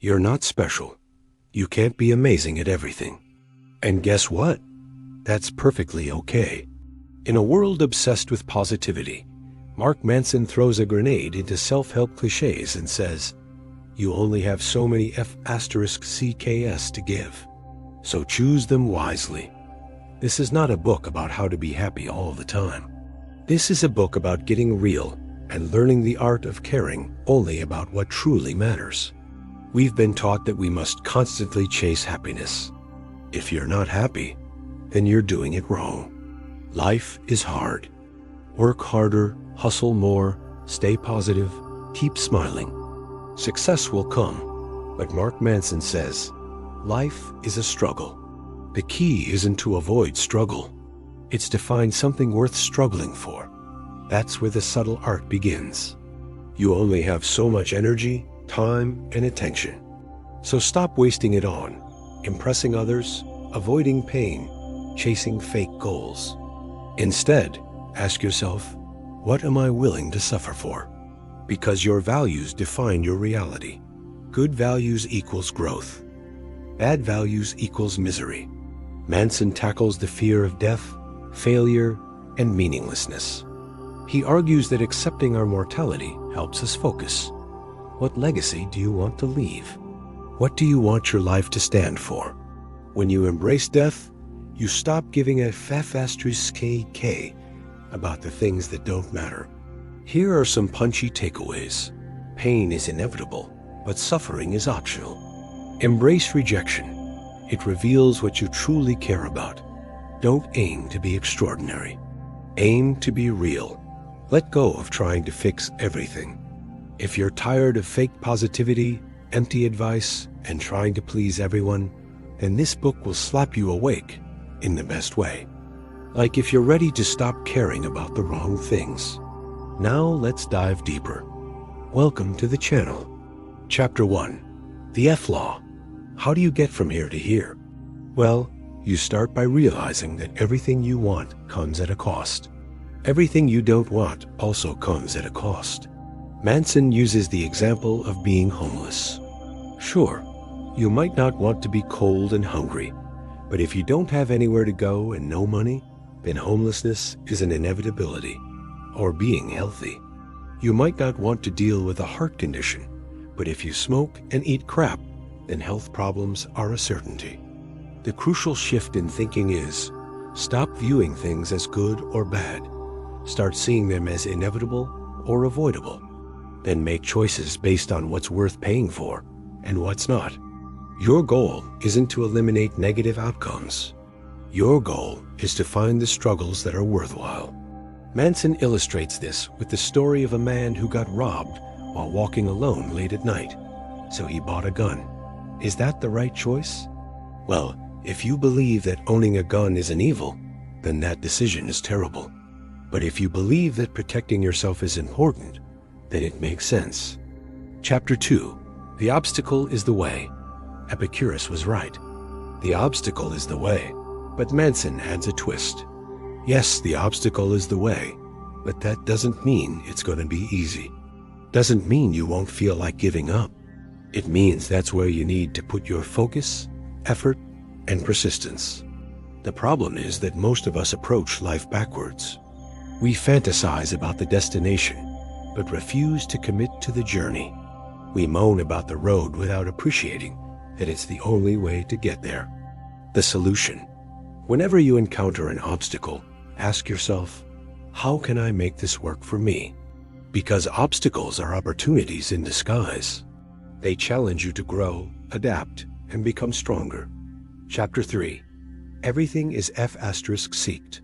You're not special. You can't be amazing at everything. And guess what? That's perfectly okay. In a world obsessed with positivity, Mark Manson throws a grenade into self-help cliches and says, you only have so many F***CKS to give, so choose them wisely. This is not a book about how to be happy all the time. This is a book about getting real and learning the art of caring only about what truly matters. We've been taught that we must constantly chase happiness. If you're not happy, then you're doing it wrong. Life is hard. Work harder, hustle more, stay positive, keep smiling. Success will come, but Mark Manson says, life is a struggle. The key isn't to avoid struggle. It's to find something worth struggling for. That's where the subtle art begins. You only have so much energy, time, and attention. So stop wasting it on impressing others, avoiding pain, chasing fake goals. Instead, ask yourself, what am I willing to suffer for? Because your values define your reality. Good values equals growth. Bad values equals misery. Manson tackles the fear of death, failure, and meaninglessness. He argues that accepting our mortality helps us focus. What legacy do you want to leave? What do you want your life to stand for? When you embrace death, you stop giving a f***KK about the things that don't matter. Here are some punchy takeaways. Pain is inevitable, but suffering is optional. Embrace rejection. It reveals what you truly care about. Don't aim to be extraordinary. Aim to be real. Let go of trying to fix everything. If you're tired of fake positivity, empty advice, and trying to please everyone, then this book will slap you awake in the best way. Like if you're ready to stop caring about the wrong things. Now let's dive deeper. Welcome to the channel. Chapter 1. The F-Law. How do you get from here to here? Well, you start by realizing that everything you want comes at a cost. Everything you don't want also comes at a cost. Manson uses the example of being homeless. Sure, you might not want to be cold and hungry, but if you don't have anywhere to go and no money, then homelessness is an inevitability. Or being healthy. You might not want to deal with a heart condition, but if you smoke and eat crap, then health problems are a certainty. The crucial shift in thinking is, stop viewing things as good or bad. Start seeing them as inevitable or avoidable. Then make choices based on what's worth paying for and what's not. Your goal isn't to eliminate negative outcomes. Your goal is to find the struggles that are worthwhile. Manson illustrates this with the story of a man who got robbed while walking alone late at night, so he bought a gun. Is that the right choice? Well, if you believe that owning a gun is an evil, then that decision is terrible. But if you believe that protecting yourself is important, then it makes sense. Chapter 2. The obstacle is the way. Epicurus was right. The obstacle is the way, but Manson adds a twist. Yes, the obstacle is the way, but that doesn't mean it's going to be easy. Doesn't mean you won't feel like giving up. It means that's where you need to put your focus, effort, and persistence. The problem is that most of us approach life backwards. We fantasize about the destination, but refuse to commit to the journey. We moan about the road without appreciating that it's the only way to get there. The solution. Whenever you encounter an obstacle, ask yourself, how can I make this work for me? Because obstacles are opportunities in disguise. They challenge you to grow, adapt, and become stronger. Chapter 3. Everything is F***seeked.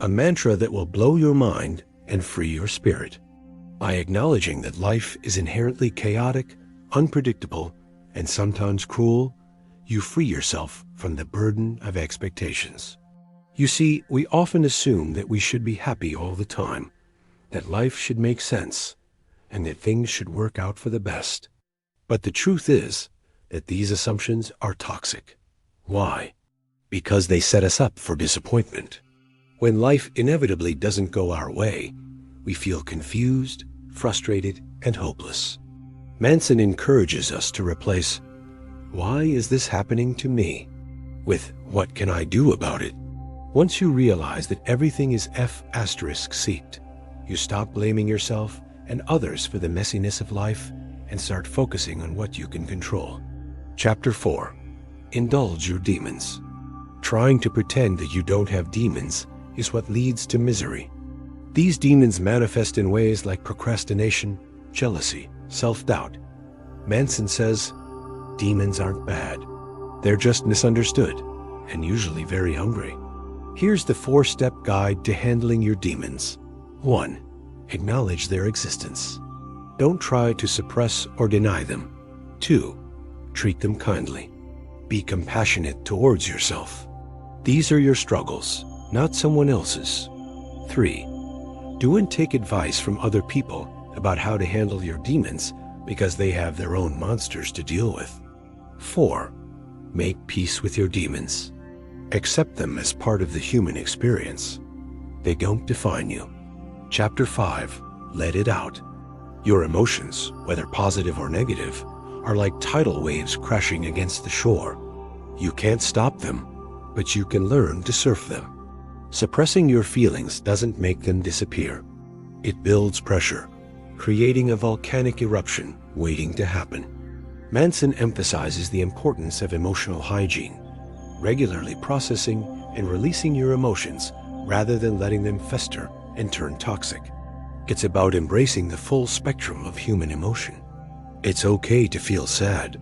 A mantra that will blow your mind and free your spirit. By acknowledging that life is inherently chaotic, unpredictable, and sometimes cruel, you free yourself from the burden of expectations. You see, we often assume that we should be happy all the time, that life should make sense, and that things should work out for the best. But the truth is that these assumptions are toxic. Why? Because they set us up for disappointment. When life inevitably doesn't go our way, we feel confused, frustrated, and hopeless. Manson encourages us to replace Why is this happening to me? With what can I do about it? Once you realize that everything is F***seeked, you stop blaming yourself and others for the messiness of life and start focusing on what you can control. Chapter 4. Indulge your demons. Trying to pretend that you don't have demons is what leads to misery. These demons manifest in ways like procrastination, jealousy, self-doubt. Manson says, demons aren't bad. They're just misunderstood and usually very hungry. Here's the 4-step guide to handling your demons. 1. Acknowledge their existence. Don't try to suppress or deny them. 2. Treat them kindly. Be compassionate towards yourself. These are your struggles, not someone else's. 3. Do and take advice from other people about how to handle your demons because they have their own monsters to deal with. 4. Make peace with your demons. Accept them as part of the human experience. They don't define you. Chapter 5. Let it out. Your emotions, whether positive or negative, are like tidal waves crashing against the shore. You can't stop them, but you can learn to surf them. Suppressing your feelings doesn't make them disappear. It builds pressure, creating a volcanic eruption waiting to happen. Manson emphasizes the importance of emotional hygiene, regularly processing and releasing your emotions rather than letting them fester and turn toxic. It's about embracing the full spectrum of human emotion. It's okay to feel sad.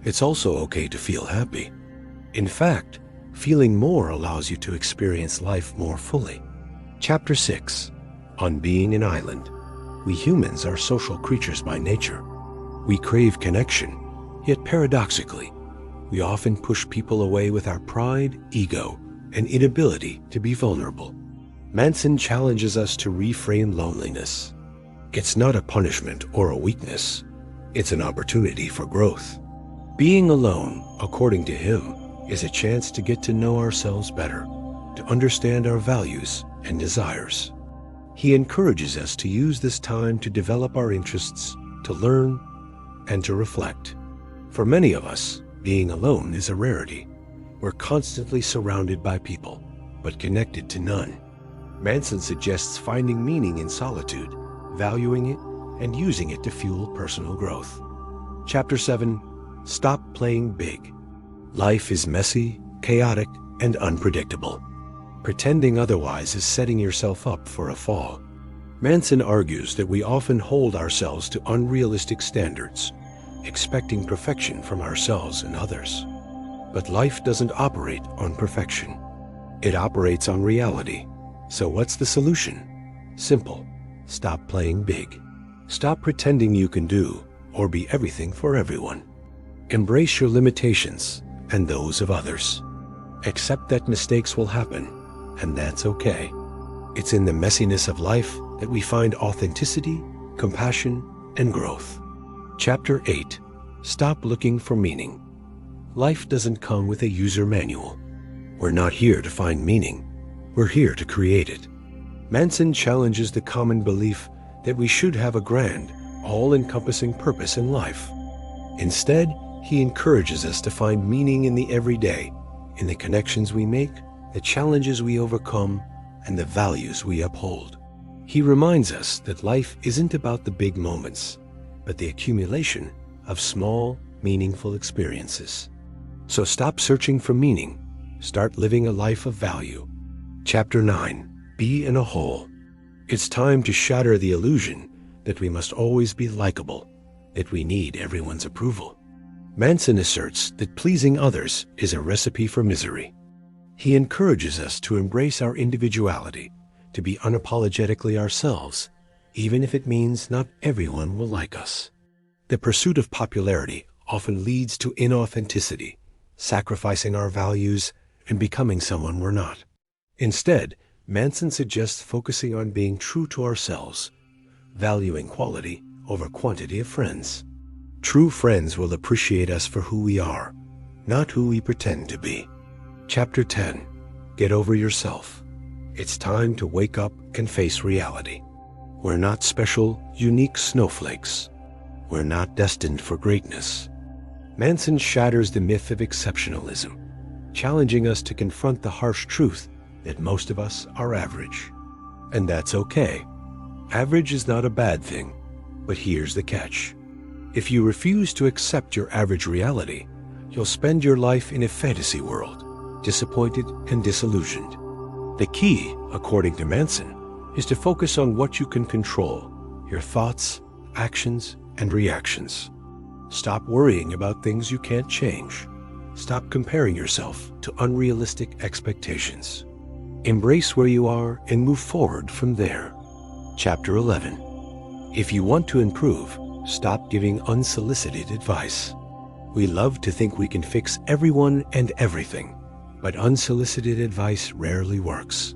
It's also okay to feel happy. In fact, feeling more allows you to experience life more fully. Chapter 6. On being an island. We humans are social creatures by nature. We crave connection, yet paradoxically, we often push people away with our pride, ego, and inability to be vulnerable. Manson challenges us to reframe loneliness. It's not a punishment or a weakness. It's an opportunity for growth. Being alone, according to him, is a chance to get to know ourselves better, to understand our values and desires. He encourages us to use this time to develop our interests, to learn, and to reflect. For many of us, being alone is a rarity. We're constantly surrounded by people, but connected to none. Manson suggests finding meaning in solitude, valuing it, and using it to fuel personal growth. Chapter 7. Stop playing big. Life is messy, chaotic, and unpredictable. Pretending otherwise is setting yourself up for a fall. Manson argues that we often hold ourselves to unrealistic standards, expecting perfection from ourselves and others. But life doesn't operate on perfection. It operates on reality. So what's the solution? Simple. Stop playing big. Stop pretending you can do or be everything for everyone. Embrace your limitations and those of others. Accept that mistakes will happen, and that's okay. It's in the messiness of life that we find authenticity, compassion, and growth. Chapter 8. Stop looking for meaning. Life doesn't come with a user manual. We're not here to find meaning. We're here to create it. Manson challenges the common belief that we should have a grand, all-encompassing purpose in life. Instead, he encourages us to find meaning in the everyday, in the connections we make, the challenges we overcome, and the values we uphold. He reminds us that life isn't about the big moments, but the accumulation of small, meaningful experiences. So stop searching for meaning. Start living a life of value. Chapter 9. Be in a whole. It's time to shatter the illusion that we must always be likable, that we need everyone's approval. Manson asserts that pleasing others is a recipe for misery. He encourages us to embrace our individuality, to be unapologetically ourselves, even if it means not everyone will like us. The pursuit of popularity often leads to inauthenticity, sacrificing our values and becoming someone we're not. Instead, Manson suggests focusing on being true to ourselves, valuing quality over quantity of friends. True friends will appreciate us for who we are, not who we pretend to be. Chapter 10. Get over yourself. It's time to wake up and face reality. We're not special, unique snowflakes. We're not destined for greatness. Manson shatters the myth of exceptionalism, challenging us to confront the harsh truth that most of us are average. And that's okay. Average is not a bad thing, but here's the catch. If you refuse to accept your average reality, you'll spend your life in a fantasy world, disappointed and disillusioned. The key, according to Manson, is to focus on what you can control, your thoughts, actions, and reactions. Stop worrying about things you can't change. Stop comparing yourself to unrealistic expectations. Embrace where you are and move forward from there. Chapter 11. If you want to improve, stop giving unsolicited advice. We love to think we can fix everyone and everything, but unsolicited advice rarely works.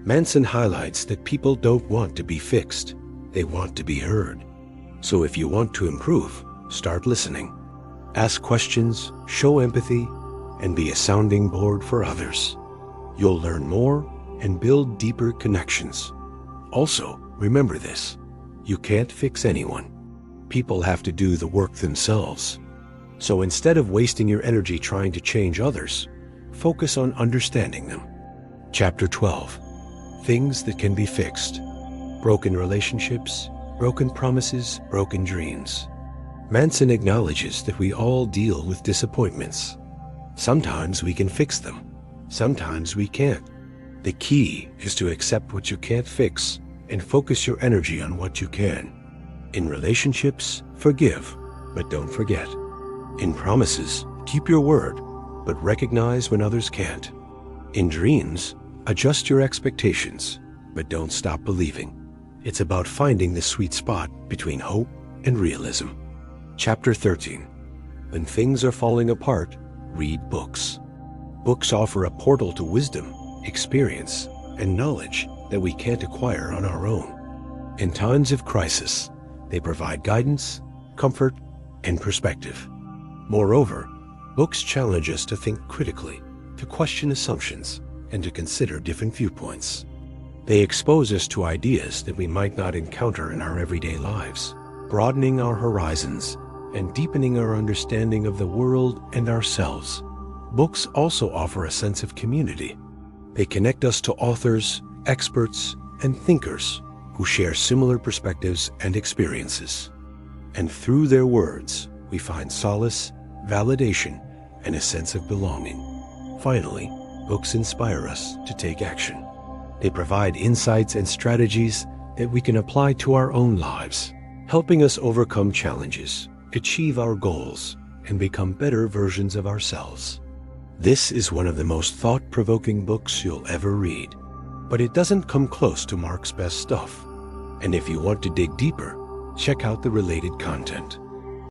Manson highlights that people don't want to be fixed, they want to be heard. So if you want to improve, start listening. Ask questions, show empathy, and be a sounding board for others. You'll learn more and build deeper connections. Also, remember this: you can't fix anyone. People have to do the work themselves. So instead of wasting your energy trying to change others, focus on understanding them. Chapter 12. Things that can be fixed. Broken relationships, broken promises, broken dreams. Manson acknowledges that we all deal with disappointments. Sometimes we can fix them. Sometimes we can't. The key is to accept what you can't fix and focus your energy on what you can. In relationships, forgive, but don't forget. In promises, keep your word, but recognize when others can't. In dreams, adjust your expectations, but don't stop believing. It's about finding the sweet spot between hope and realism. Chapter 13. When things are falling apart, read books. Books offer a portal to wisdom, experience, and knowledge that we can't acquire on our own. In times of crisis, they provide guidance, comfort, and perspective. Moreover, books challenge us to think critically, to question assumptions, and to consider different viewpoints. They expose us to ideas that we might not encounter in our everyday lives, broadening our horizons and deepening our understanding of the world and ourselves. Books also offer a sense of community. They connect us to authors, experts, and thinkers who share similar perspectives and experiences. And through their words, we find solace, validation, and a sense of belonging. Finally, books inspire us to take action. They provide insights and strategies that we can apply to our own lives, helping us overcome challenges, achieve our goals, and become better versions of ourselves. This is one of the most thought-provoking books you'll ever read, but it doesn't come close to Mark's best stuff. And if you want to dig deeper, check out the related content.